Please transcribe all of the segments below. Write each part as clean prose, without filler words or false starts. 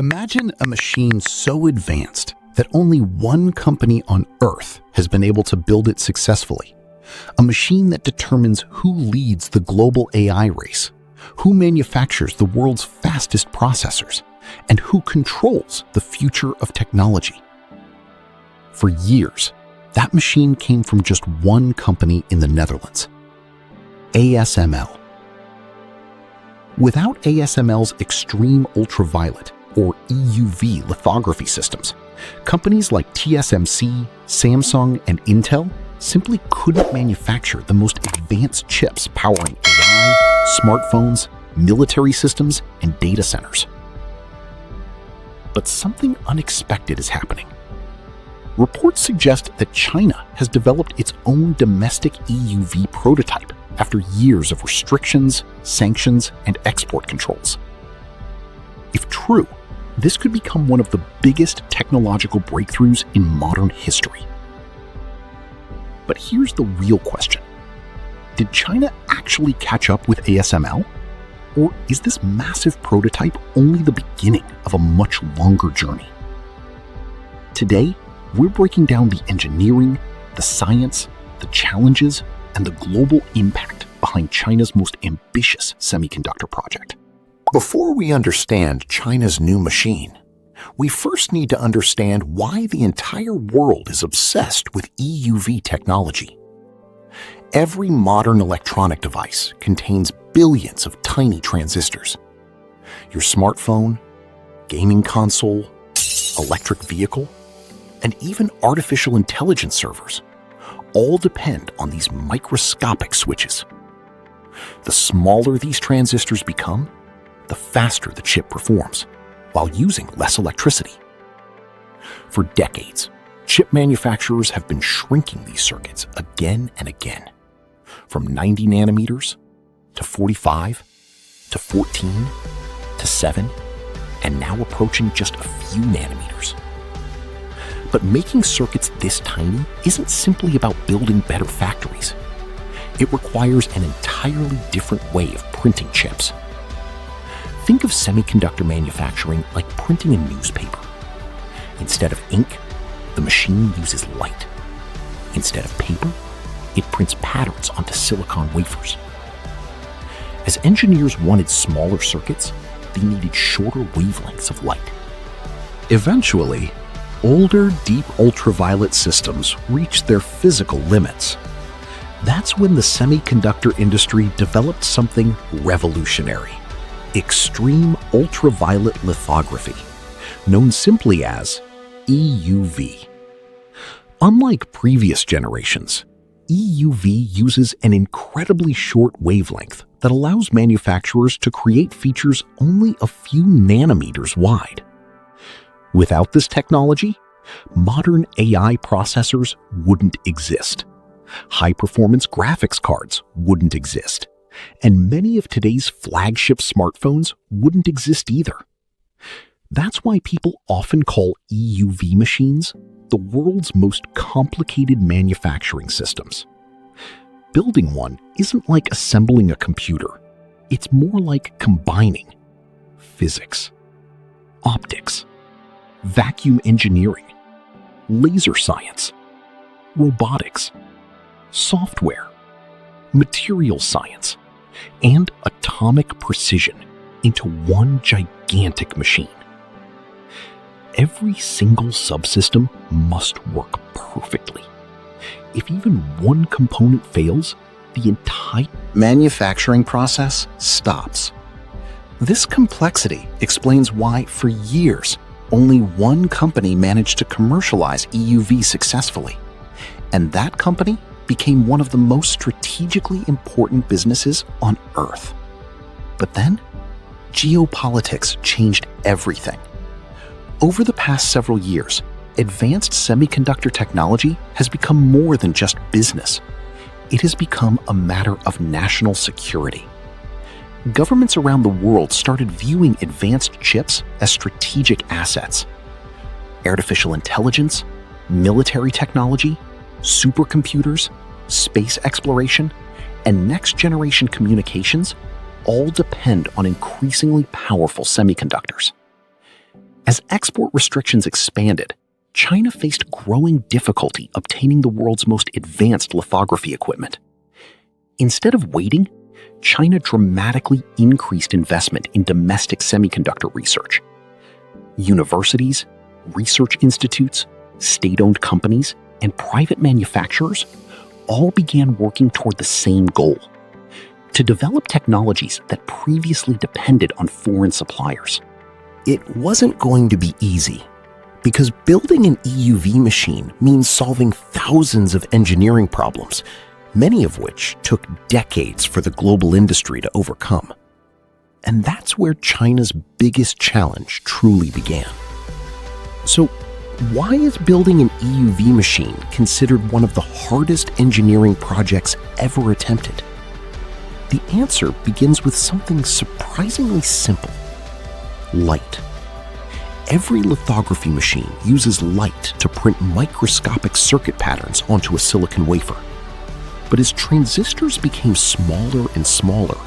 Imagine a machine so advanced that only one company on Earth has been able to build it successfully. A machine that determines who leads the global AI race, who manufactures the world's fastest processors, and who controls the future of technology. For years, that machine came from just one company in the Netherlands, ASML. Without ASML's extreme ultraviolet, or EUV lithography systems, companies like TSMC, Samsung, and Intel simply couldn't manufacture the most advanced chips powering AI, smartphones, military systems, and data centers. But something unexpected is happening. Reports suggest that China has developed its own domestic EUV prototype after years of restrictions, sanctions, and export controls. If true, this could become one of the biggest technological breakthroughs in modern history. But here's the real question. Did China actually catch up with ASML? Or is this massive prototype only the beginning of a much longer journey? Today, we're breaking down the engineering, the science, the challenges, and the global impact behind China's most ambitious semiconductor project. Before we understand China's new machine, we first need to understand why the entire world is obsessed with EUV technology. Every modern electronic device contains billions of tiny transistors. Your smartphone, gaming console, electric vehicle, and even artificial intelligence servers all depend on these microscopic switches. The smaller these transistors become, the faster the chip performs, while using less electricity. For decades, chip manufacturers have been shrinking these circuits again and again, from 90 nanometers to 45 to 14 to 7, and now approaching just a few nanometers. But making circuits this tiny isn't simply about building better factories. It requires an entirely different way of printing chips. Think of semiconductor manufacturing like printing a newspaper. Instead of ink, the machine uses light. Instead of paper, it prints patterns onto silicon wafers. As engineers wanted smaller circuits, they needed shorter wavelengths of light. Eventually, older deep ultraviolet systems reached their physical limits. That's when the semiconductor industry developed something revolutionary: extreme ultraviolet lithography, known simply as EUV. Unlike previous generations, EUV uses an incredibly short wavelength that allows manufacturers to create features only a few nanometers wide. Without this technology, modern AI processors wouldn't exist. High-performance graphics cards wouldn't exist. And many of today's flagship smartphones wouldn't exist either. That's why people often call EUV machines the world's most complicated manufacturing systems. Building one isn't like assembling a computer. It's more like combining physics, optics, vacuum engineering, laser science, robotics, software, material science, and atomic precision into one gigantic machine. Every single subsystem must work perfectly. If even one component fails, the entire manufacturing process stops. This complexity explains why, for years, only one company managed to commercialize EUV successfully. And that company became one of the most strategically important businesses on Earth. But then, geopolitics changed everything. Over the past several years, advanced semiconductor technology has become more than just business. It has become a matter of national security. Governments around the world started viewing advanced chips as strategic assets. Artificial intelligence, military technology, supercomputers, space exploration, and next-generation communications all depend on increasingly powerful semiconductors. export restrictions expanded, China faced growing difficulty obtaining the world's most advanced lithography equipment. Instead of waiting, China dramatically increased investment in domestic semiconductor research. Universities, research institutes, state-owned companies, and private manufacturers all began working toward the same goal: to develop technologies that previously depended on foreign suppliers. It wasn't going to be easy, because building an EUV machine means solving thousands of engineering problems, many of which took decades for the global industry to overcome. And that's where China's biggest challenge truly began. So, why is building an EUV machine considered one of the hardest engineering projects ever attempted? The answer begins with something surprisingly simple: light. Every lithography machine uses light to print microscopic circuit patterns onto a silicon wafer. But as transistors became smaller and smaller,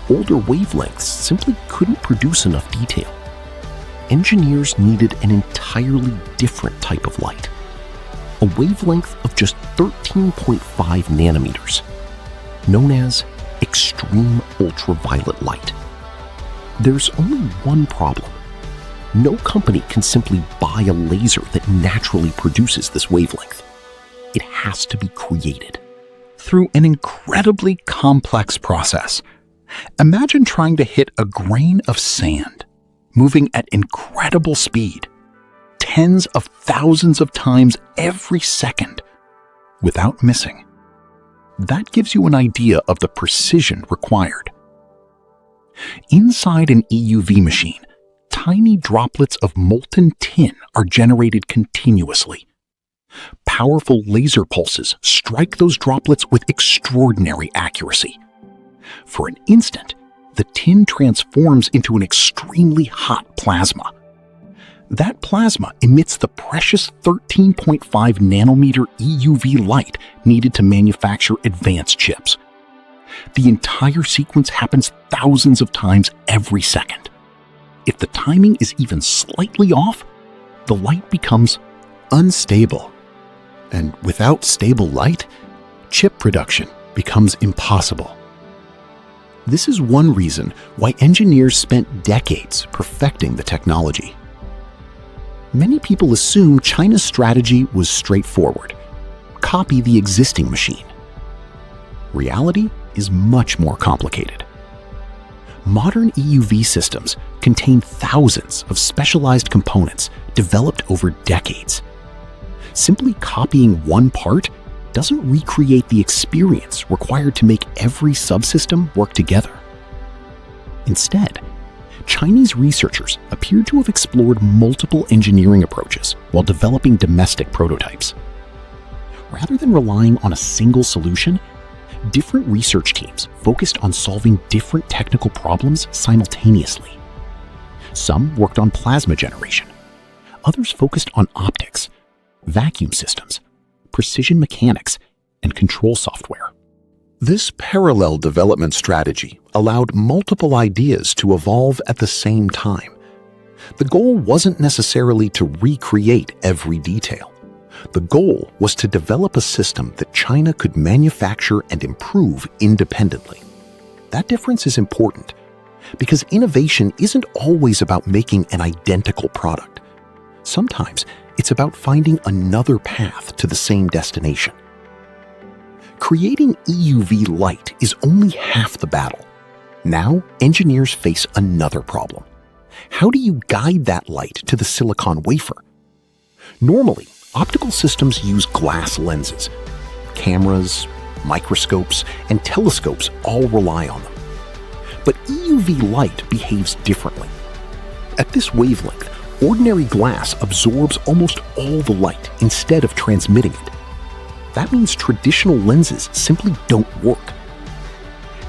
older wavelengths simply couldn't produce enough detail. Engineers needed an entirely different type of light, a wavelength of just 13.5 nanometers, known as extreme ultraviolet light. There's only one problem. No company can simply buy a laser that naturally produces this wavelength. It has to be created through an incredibly complex process. Imagine trying to hit a grain of sand, moving at incredible speed, tens of thousands of times every second, without missing. That gives you an idea of the precision required. Inside an EUV machine, tiny droplets of molten tin are generated continuously. Powerful laser pulses strike those droplets with extraordinary accuracy. For an instant, the tin transforms into an extremely hot plasma. That plasma emits the precious 13.5 nanometer EUV light needed to manufacture advanced chips. The entire sequence happens thousands of times every second. If the timing is even slightly off, the light becomes unstable. And without stable light, chip production becomes impossible. This is one reason why engineers spent decades perfecting the technology. Many people assume China's strategy was straightforward: copy the existing machine. Reality is much more complicated. Modern EUV systems contain thousands of specialized components developed over decades. Simply copying one part doesn't recreate the experience required to make every subsystem work together. Instead, Chinese researchers appear to have explored multiple engineering approaches while developing domestic prototypes. Rather than relying on a single solution, different research teams focused on solving different technical problems simultaneously. Some worked on plasma generation. Others focused on optics, vacuum systems, precision mechanics, and control software. This parallel development strategy allowed multiple ideas to evolve at the same time. The goal wasn't necessarily to recreate every detail. The goal was to develop a system that China could manufacture and improve independently. That difference is important because innovation isn't always about making an identical product. Sometimes it's about finding another path to the same destination. Creating EUV light is only half the battle. Now, engineers face another problem. How do you guide that light to the silicon wafer? Normally, optical systems use glass lenses. Cameras, microscopes, and telescopes all rely on them. But EUV light behaves differently. At this wavelength, ordinary glass absorbs almost all the light instead of transmitting it. That means traditional lenses simply don't work.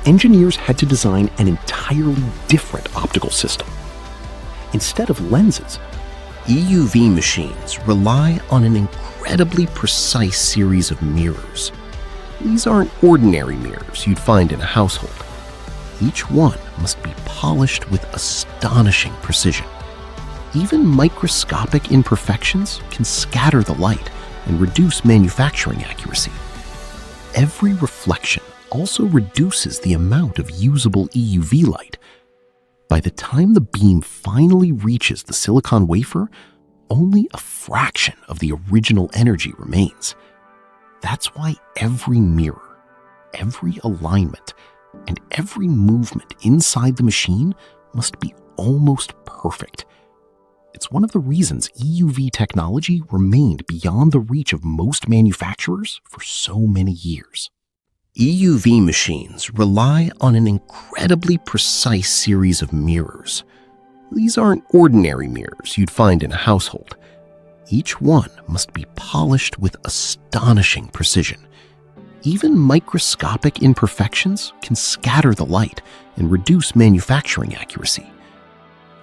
Engineers had to design an entirely different optical system. Instead of lenses, EUV machines rely on an incredibly precise series of mirrors. These aren't ordinary mirrors you'd find in a household. Each one must be polished with astonishing precision. Even microscopic imperfections can scatter the light and reduce manufacturing accuracy. Every reflection also reduces the amount of usable EUV light. By the time the beam finally reaches the silicon wafer, only a fraction of the original energy remains. That's why every mirror, every alignment, and every movement inside the machine must be almost perfect. It's one of the reasons EUV technology remained beyond the reach of most manufacturers for so many years. EUV machines rely on an incredibly precise series of mirrors. These aren't ordinary mirrors you'd find in a household. Each one must be polished with astonishing precision. Even microscopic imperfections can scatter the light and reduce manufacturing accuracy.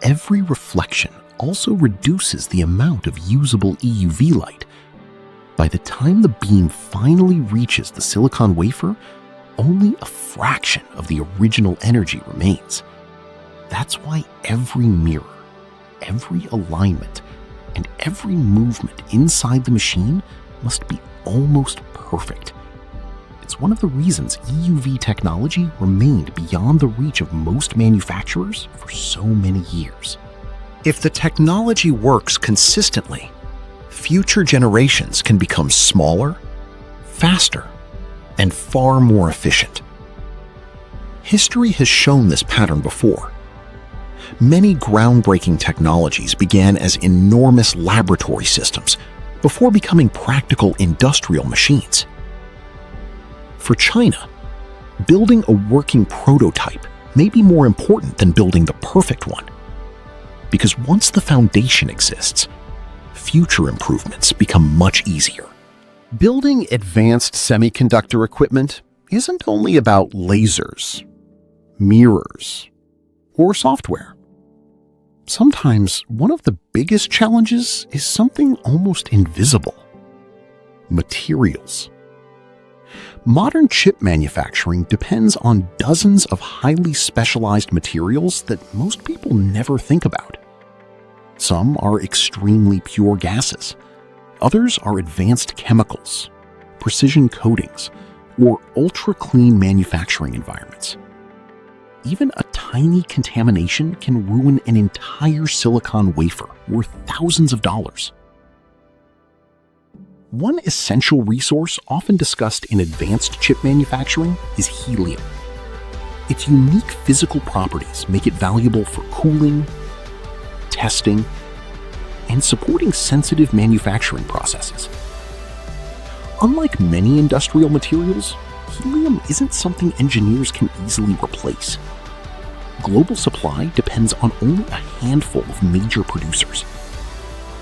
Every reflection also reduces the amount of usable EUV light. By the time the beam finally reaches the silicon wafer, only a fraction of the original energy remains. That's why every mirror, every alignment, and every movement inside the machine must be almost perfect. It's one of the reasons EUV technology remained beyond the reach of most manufacturers for so many years. If the technology works consistently, future generations can become smaller, faster, and far more efficient. History has shown this pattern before. Many groundbreaking technologies began as enormous laboratory systems before becoming practical industrial machines. For China, building a working prototype may be more important than building the perfect one. Because once the foundation exists, future improvements become much easier. Building advanced semiconductor equipment isn't only about lasers, mirrors, or software. Sometimes one of the biggest challenges is something almost invisible: materials. Modern chip manufacturing depends on dozens of highly specialized materials that most people never think about. Some are extremely pure gases. Others are advanced chemicals, precision coatings, or ultra-clean manufacturing environments. Even a tiny contamination can ruin an entire silicon wafer worth thousands of dollars. One essential resource often discussed in advanced chip manufacturing is helium. Its unique physical properties make it valuable for cooling, testing, and supporting sensitive manufacturing processes. Unlike many industrial materials, helium isn't something engineers can easily replace. Global supply depends on only a handful of major producers.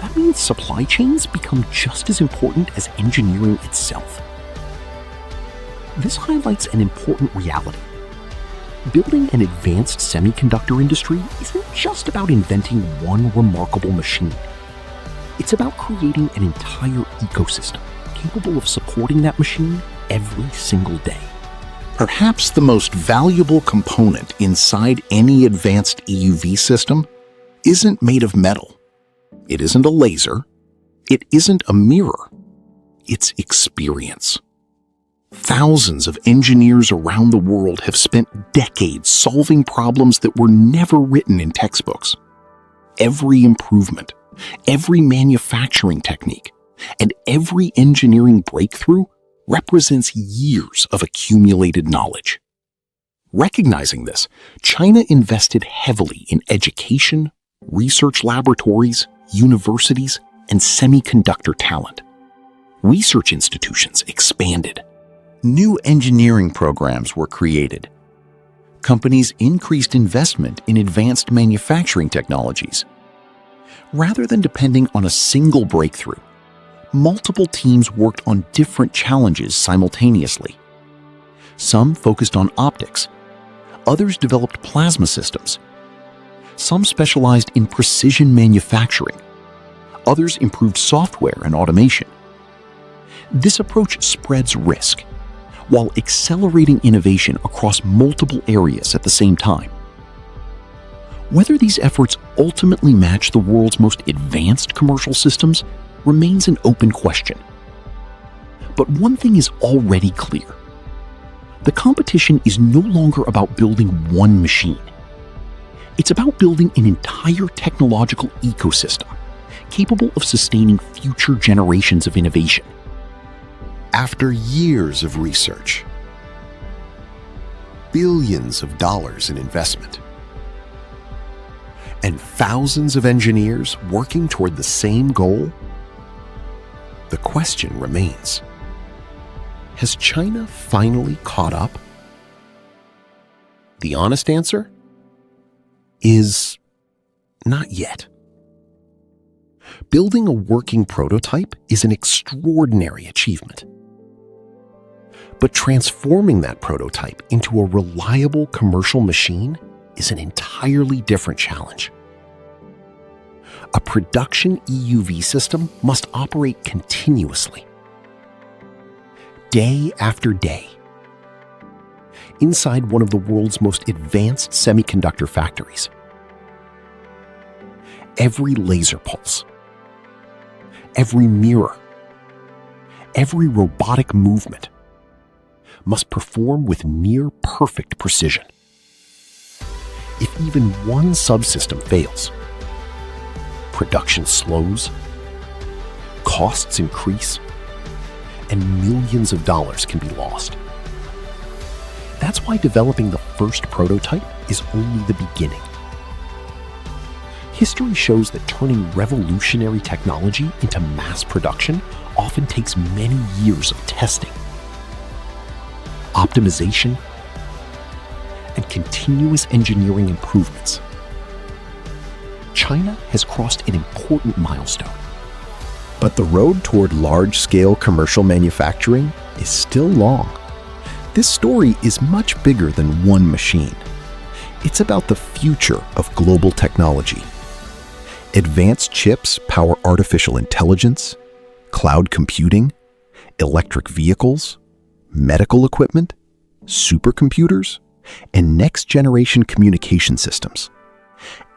That means supply chains become just as important as engineering itself. This highlights an important reality. Building an advanced semiconductor industry isn't just about inventing one remarkable machine. It's about creating an entire ecosystem capable of supporting that machine every single day. Perhaps the most valuable component inside any advanced EUV system isn't made of metal. It isn't a laser. It isn't a mirror. It's experience. Thousands of engineers around the world have spent decades solving problems that were never written in textbooks. Every improvement, every manufacturing technique, and every engineering breakthrough represents years of accumulated knowledge. Recognizing this, China invested heavily in education, research laboratories, universities, and semiconductor talent. Research institutions expanded. New engineering programs were created. Companies increased investment in advanced manufacturing technologies. Rather than depending on a single breakthrough, multiple teams worked on different challenges simultaneously. Some focused on optics. Others developed plasma systems. Some specialized in precision manufacturing. Others improved software and automation. This approach spreads risk, while accelerating innovation across multiple areas at the same time. Whether these efforts ultimately match the world's most advanced commercial systems remains an open question. But one thing is already clear. The competition is no longer about building one machine. It's about building an entire technological ecosystem capable of sustaining future generations of innovation. After years of research, billions of dollars in investment, and thousands of engineers working toward the same goal, the question remains: has China finally caught up? The honest answer is not yet. Building a working prototype is an extraordinary achievement. But transforming that prototype into a reliable commercial machine is an entirely different challenge. A production EUV system must operate continuously, day after day, inside one of the world's most advanced semiconductor factories. Every laser pulse, every mirror, every robotic movement must perform with near-perfect precision. If even one subsystem fails, production slows, costs increase, and millions of dollars can be lost. That's why developing the first prototype is only the beginning. History shows that turning revolutionary technology into mass production often takes many years of testing, optimization, and continuous engineering improvements. China has crossed an important milestone. But the road toward large-scale commercial manufacturing is still long. This story is much bigger than one machine. It's about the future of global technology. Advanced chips power artificial intelligence, cloud computing, electric vehicles, medical equipment, supercomputers, and next-generation communication systems.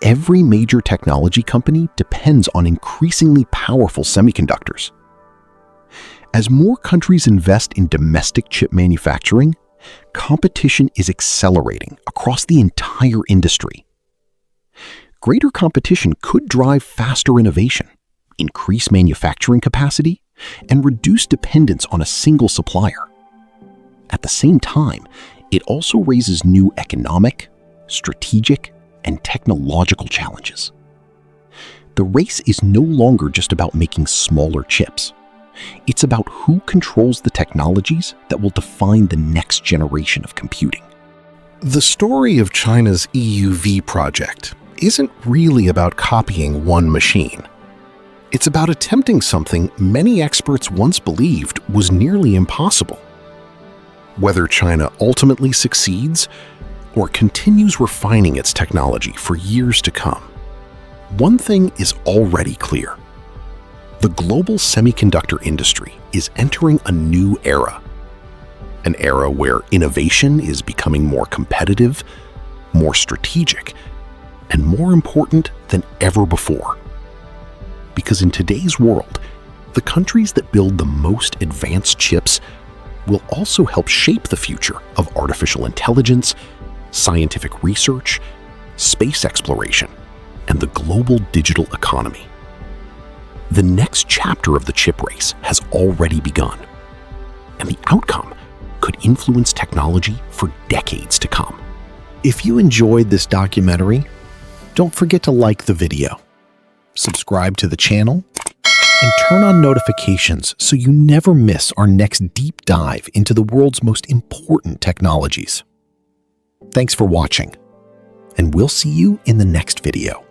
Every major technology company depends on increasingly powerful semiconductors. As more countries invest in domestic chip manufacturing, competition is accelerating across the entire industry. Greater competition could drive faster innovation, increase manufacturing capacity, and reduce dependence on a single supplier. At the same time, it also raises new economic, strategic, and technological challenges. The race is no longer just about making smaller chips. It's about who controls the technologies that will define the next generation of computing. The story of China's EUV project isn't really about copying one machine. It's about attempting something many experts once believed was nearly impossible. Whether China ultimately succeeds or continues refining its technology for years to come, one thing is already clear. The global semiconductor industry is entering a new era. An era where innovation is becoming more competitive, more strategic, and more important than ever before. Because in today's world, the countries that build the most advanced chips will also help shape the future of artificial intelligence, scientific research, space exploration, and the global digital economy. The next chapter of the chip race has already begun, and the outcome could influence technology for decades to come. If you enjoyed this documentary, don't forget to like the video, subscribe to the channel, and turn on notifications so you never miss our next deep dive into the world's most important technologies. Thanks for watching, and we'll see you in the next video.